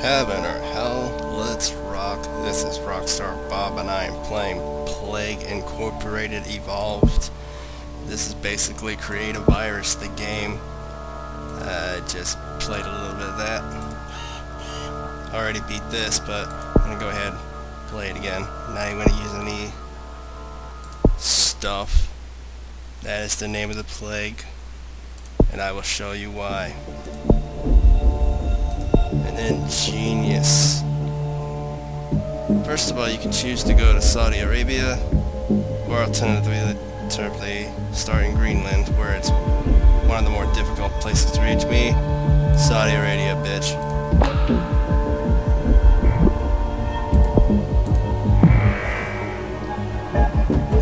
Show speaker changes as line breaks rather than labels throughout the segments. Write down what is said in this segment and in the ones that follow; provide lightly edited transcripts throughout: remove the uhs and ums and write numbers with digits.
Heaven or hell, let's rock. This is Rockstar Bob and I am playing Plague Incorporated Evolved. This is basically Create a Virus, the game. I just played a little bit of that. Already beat this, but I'm going to go ahead and play it again. Not even going to use any stuff. That is the name of the plague, and I will show you why. Ingenious. First of all, you can choose to go to Saudi Arabia, or alternatively start in Greenland, where it's one of the more difficult places to reach me. Saudi Arabia, bitch.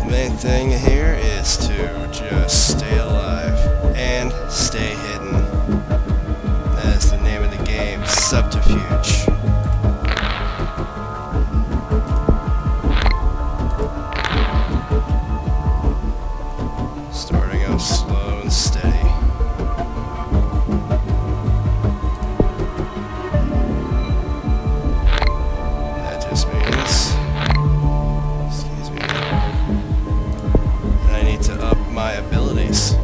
The main thing here is to just stay alive and stay hidden. That is the name of the game, Subterfuge. Starting off slow and steady. That just means, excuse me, that I need to up my abilities.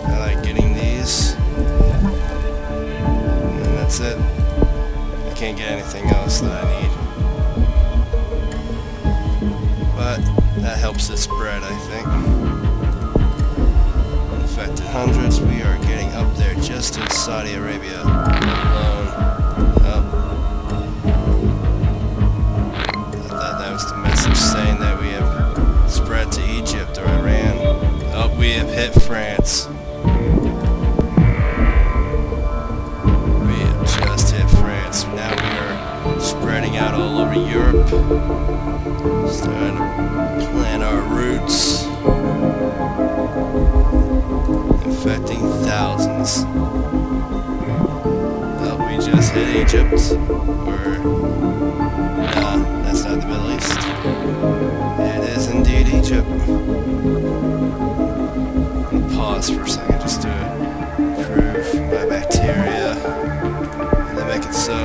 I like getting these. That's it. I can't get anything else that I need. But that helps it spread, I think. Infected hundreds. We are getting up there just in Saudi Arabia alone. I thought that was the message saying that we have spread to Egypt or Iran. Oh, we have hit France. Now we are spreading out all over Europe, starting to plant our roots, infecting thousands. Oh, we just hit Egypt, or nah, that's not the Middle East. It is indeed Egypt. I'm gonna pause for a second just to prove my bacteria. Make it so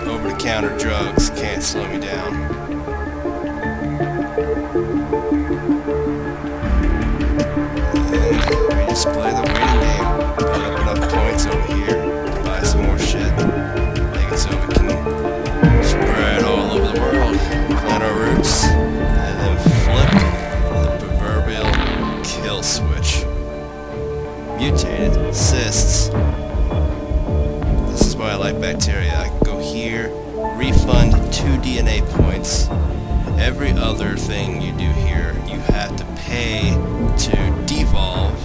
over-the-counter drugs can't slow me down. And we just play the waiting game. Build up enough points over here, buy some more shit, make it so we can spread all over the world, plant our roots, and then flip the proverbial kill switch. Mutated cysts. I like bacteria. I can go here, refund 2 DNA points. Every other thing you do here, you have to pay to devolve,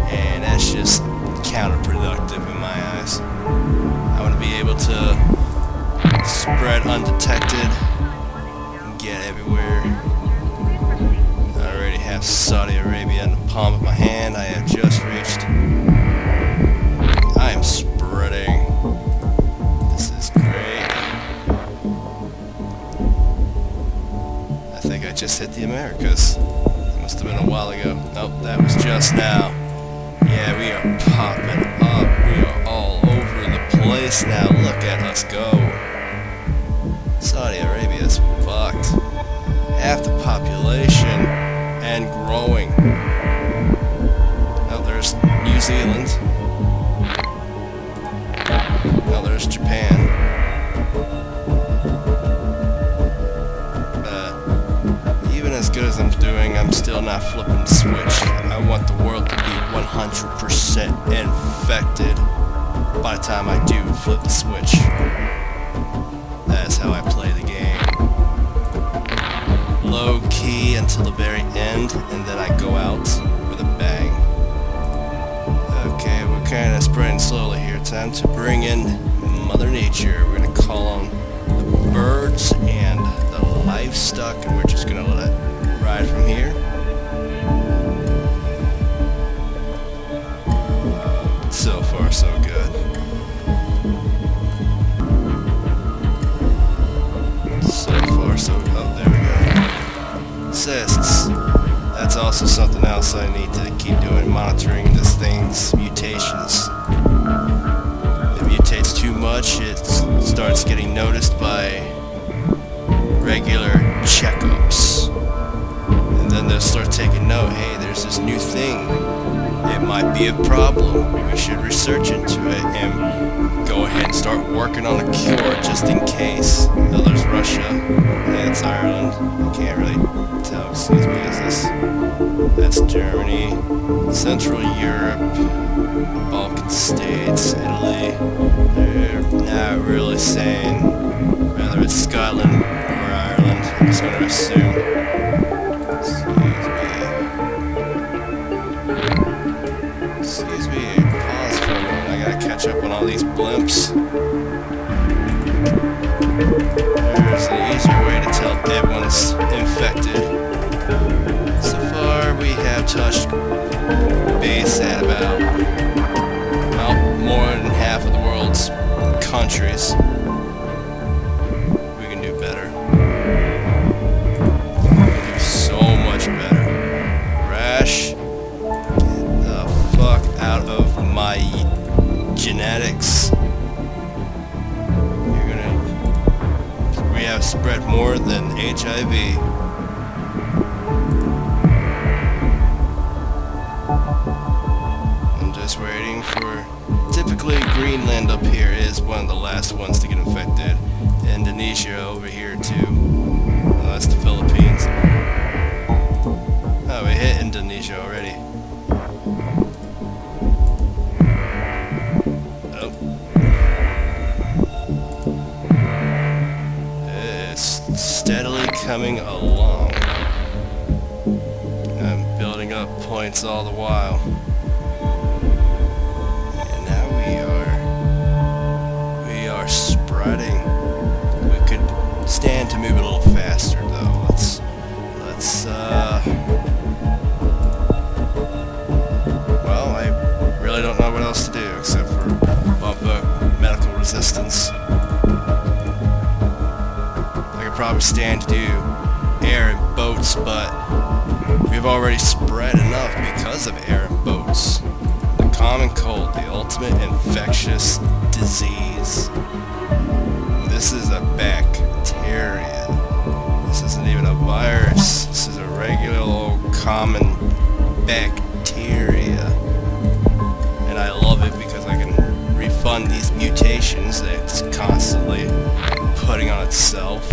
and that's just counterproductive in my eyes. I want to be able to spread undetected, get everywhere. I already have Saudi Arabia in the palm of my hand. I have just reached. I am spreading. I just hit the Americas. It must have been a while ago. Nope, that was just now. Yeah, we are popping up. We are all over the place now. Look at us go. Saudi Arabia is fucked. Half the population and growing. Now there's New Zealand. Now there's Japan. As good as I'm doing, I'm still not flipping the switch. I want the world to be 100% infected by the time I do flip the switch. That's how I play the game. Low key until the very end, and then I go out with a bang. Okay, we're kind of spreading slowly here. Time to bring in Mother Nature. We're going to call on the birds and the livestock, and we're just going to let it ride from here. So far, so good. So far, so good. Oh, there we go. Cysts. That's also something else I need to keep doing, monitoring this thing's mutations. It mutates too much. starts getting noticed by regular checkups. And then they'll start taking note, hey, there's this new thing. It might be a problem. We should research into it and go ahead and start working on a cure just in case. Oh, there's Russia. Yeah, it's Ireland. I can't really tell. Excuse me, is this? That's Germany. Central Europe. Balkan states. Italy. They're not really saying whether it's Scotland or Ireland. I'm just going to assume. Excuse me, pause for a moment. I gotta catch up on all these blimps. There's an easier way to tell everyone's infected. So far, we have touched base at about, well, more than half of the world's countries. We can do better. We can do so much better. Rash. Out of my genetics. We have spread more than HIV. I'm just waiting for. Typically, Greenland up here is one of the last ones to get infected. Indonesia over here too. Well, that's the Philippines. Oh, we hit Indonesia already. Steadily coming along. I'm building up points all the while. And now we are spreading. We could stand to move a little faster though. Let's well, I really don't know what else to do except for bump up medical resistance. Probably stand to do air and boats, but we've already spread enough because of air and boats. The common cold, the ultimate infectious disease. This is a bacteria. This isn't even a virus. This is a regular old common bacteria. And I love it because I can refund these mutations that it's constantly putting on itself.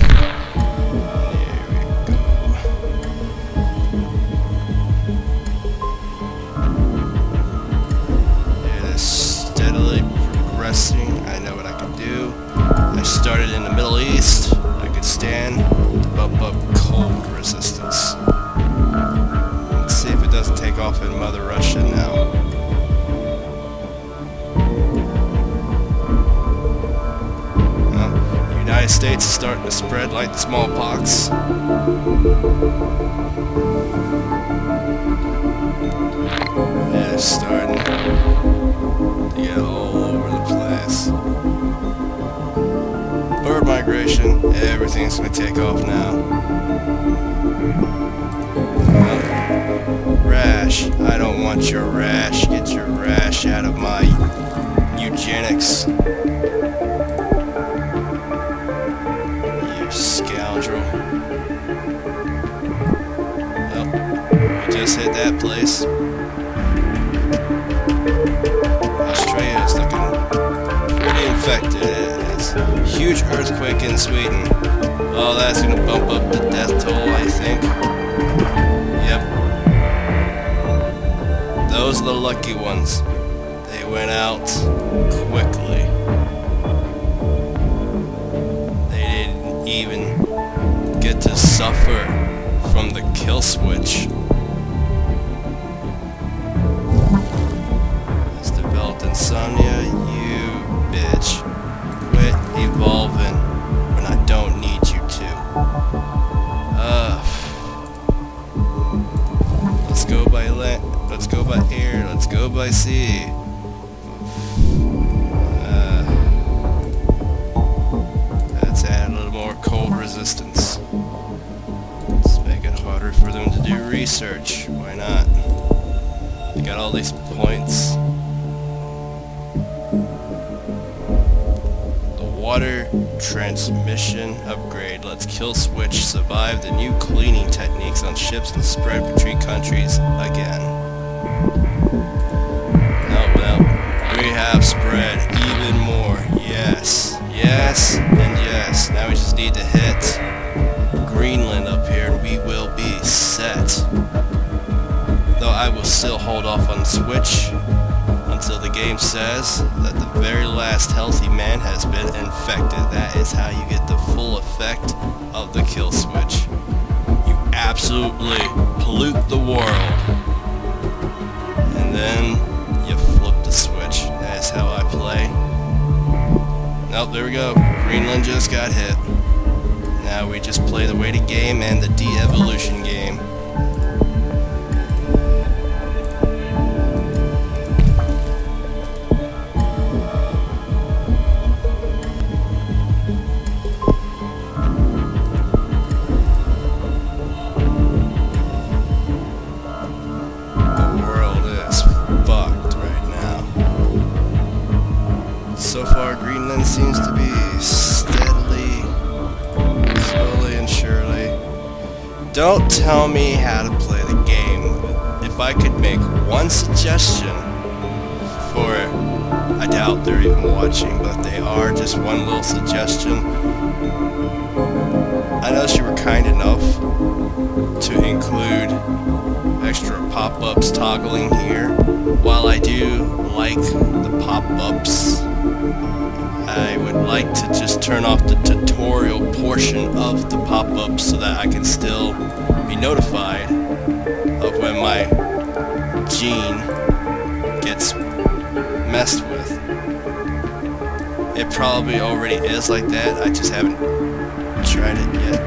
I know what I can do. I started in the Middle East. I could stand to bump up cold resistance. Let's see if it doesn't take off in Mother Russia now. Well, the United States is starting to spread like the smallpox. Yeah, it's starting to get all over the place. Bird migration, everything's gonna take off now. Rash, I don't want your rash. Get your rash out of my eugenics. You scoundrel. Well, we just hit that place. Australia is looking pretty infected. It's a huge earthquake in Sweden. Oh, that's gonna bump up the death toll, I think. Yep. Those are the lucky ones. They went out quickly. They didn't even get to suffer from the kill switch. Insomnia, you bitch. Quit evolving when I don't need you to. Let's go by land, let's go by air, let's go by sea. Let's add a little more cold resistance. Let's make it harder for them to do research. Why not? They got all these points. Water transmission upgrade lets kill switch survive the new cleaning techniques on ships and spread between countries again. Nope. We have spread even more. Yes, and yes. Now we just need to hit Greenland up here and we will be set. Though I will still hold off on the switch until the game says that the very last healthy man has been infected. That is how you get the full effect of the kill switch. You absolutely pollute the world. And then you flip the switch. That is how I play. Nope, there we go. Greenland just got hit. Now we just play the waiting game and the de-evolution game. So far, Greenland seems to be steadily, slowly and surely. Don't tell me how to play the game. If I could make one suggestion for it, I doubt they're even watching, but they are, just one little suggestion. I noticed you were kind enough to include extra pop-ups toggling here. While I do like the pop-ups, I would like to just turn off the tutorial portion of the pop-ups so that I can still be notified of when my gene gets messed with. It probably already is like that, I just haven't tried it yet.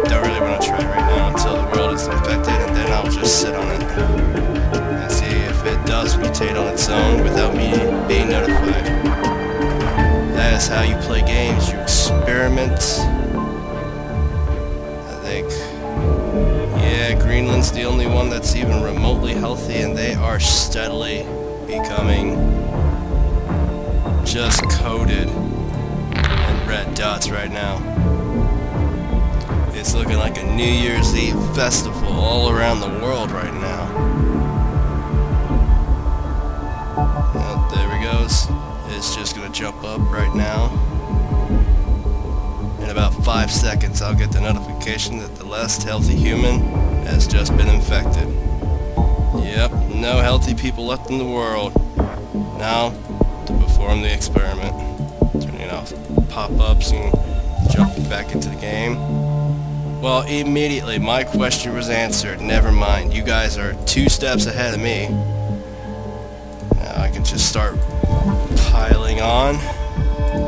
Don't really want to try it right now until the world is infected, and then I'll just sit on it and see if it does mutate on its own without me being notified. That is how you play games. You experiment. I think, yeah, Greenland's the only one that's even remotely healthy, and they are steadily becoming just coated in red dots right now. It's looking like a New Year's Eve festival all around the world right now. Oh, there he goes. It's just gonna jump up right now. In about 5 seconds, I'll get the notification that the last healthy human has just been infected. Yep, no healthy people left in the world. Now, to perform the experiment. Turning off pop-ups and jumping back into the game. Well, immediately, my question was answered. Never mind, you guys are 2 steps ahead of me. Now I can just start piling on.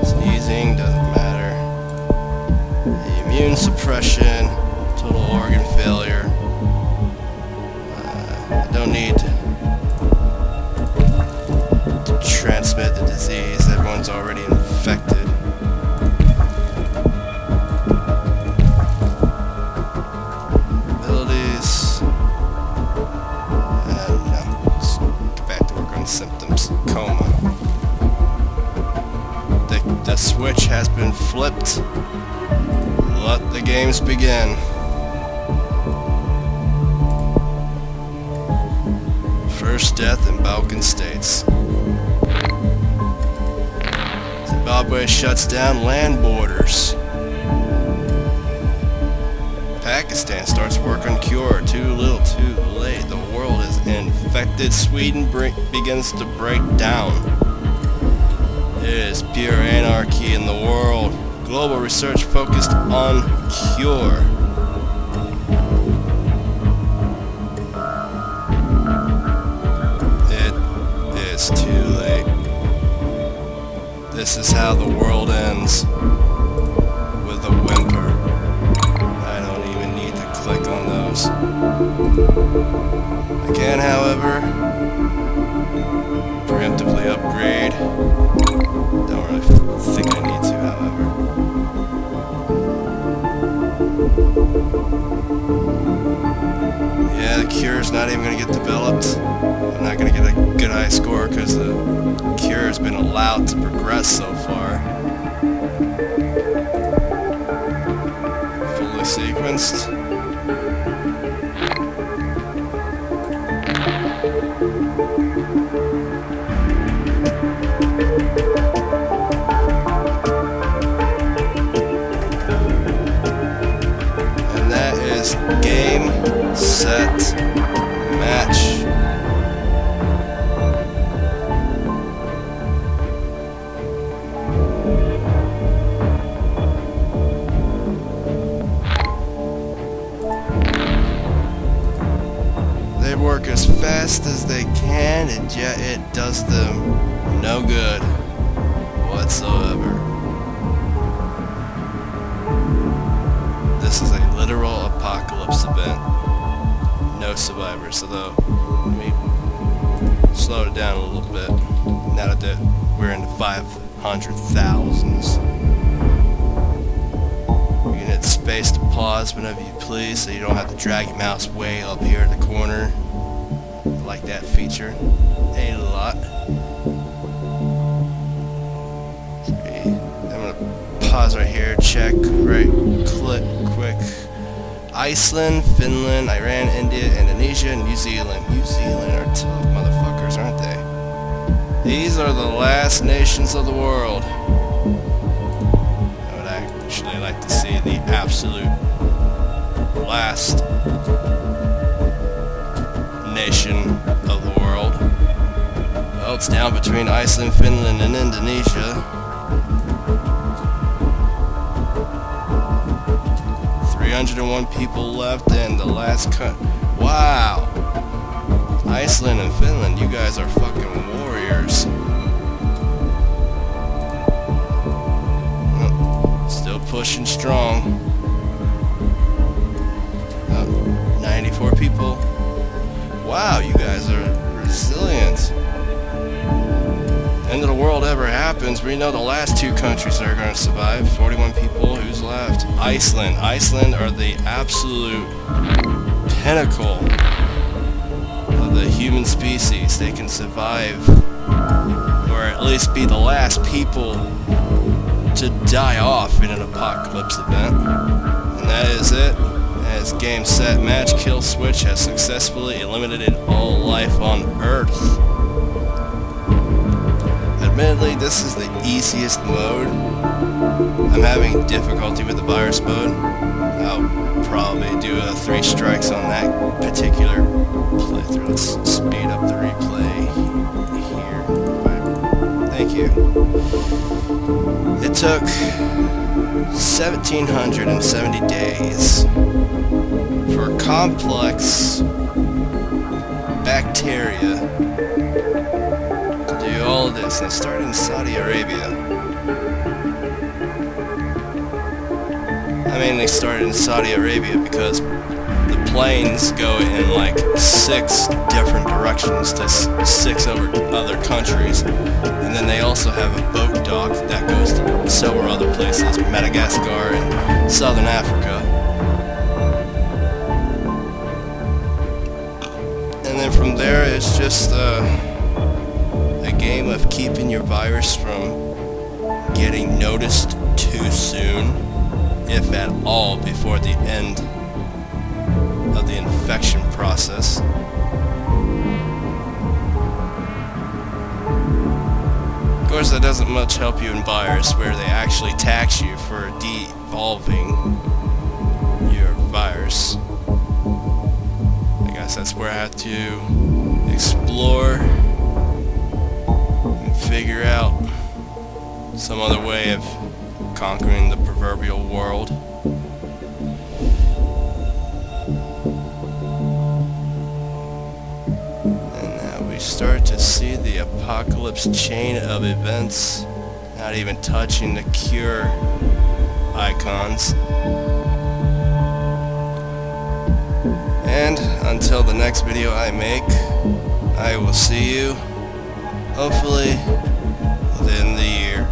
Sneezing, doesn't matter. The immune suppression, total organ failure. I don't need to transmit the disease. Everyone's already infected. Abilities. And no, let's get back to work on symptoms. Coma. The switch has been flipped. Let the games begin. First death in Balkan states. Zimbabwe shuts down land borders. Pakistan starts work on cure. Too little, too late. The world is infected. Sweden begins to break down. It is pure anarchy in the world. Global research focused on cure. It is too late. This is how the world ends. With a whimper. I don't even need to click on those. I can, however, preemptively upgrade. Don't really think I need to, however. Yeah, the cure's not even going to get developed. I'm not going to get a good high score because the cure has been allowed to progress so far. sequenced. And that is game, set, match. They work as fast as they can, and yet it does them no good whatsoever. This is a literal apocalypse event. No survivors, although let me slow it down a little bit. Now that we're in the 500,000s. You can hit space to pause whenever you please, so you don't have to drag your mouse way up here in the corner. I like that feature a lot. I'm gonna pause right here, check, right click, quick. Iceland, Finland, Iran, India, Indonesia, New Zealand. New Zealand are tough motherfuckers, aren't they? These are the last nations of the world. I would actually like to see the absolute last nation of the world. Well, it's down between Iceland, Finland, and Indonesia. 301 people left, and the last wow! Iceland and Finland, you guys are fucking warriors. Still pushing strong. 94 people. Wow, you guys are resilient. End of the world ever happens, we know the last two countries that are going to survive. 41 people, who's left? Iceland. Iceland are the absolute pinnacle of the human species. They can survive, or at least be the last people to die off in an apocalypse event. And that is it. As game, set, match, kill switch has successfully eliminated all life on Earth. Admittedly, this is the easiest mode. I'm having difficulty with the virus mode. I'll probably do 3 strikes on that particular playthrough. Let's speed up the replay here. Thank you. It took 1,770 days for complex bacteria to do all of this, and it started in Saudi Arabia. I mean, they started in Saudi Arabia because the planes go in like 6 different directions to 6 other countries, and then they also have a boat dock that goes to several other places, Madagascar and Southern Africa. And then from there, it's just a game of keeping your virus from getting noticed too soon, if at all, before the end of the infection process. Of course, that doesn't much help you in virus, where they actually tax you for devolving your virus. I guess that's where I have to explore and figure out some other way of conquering the proverbial world. And now we start to see the apocalypse chain of events, not even touching the cure icons. And until the next video I make, I will see you, hopefully, within the year.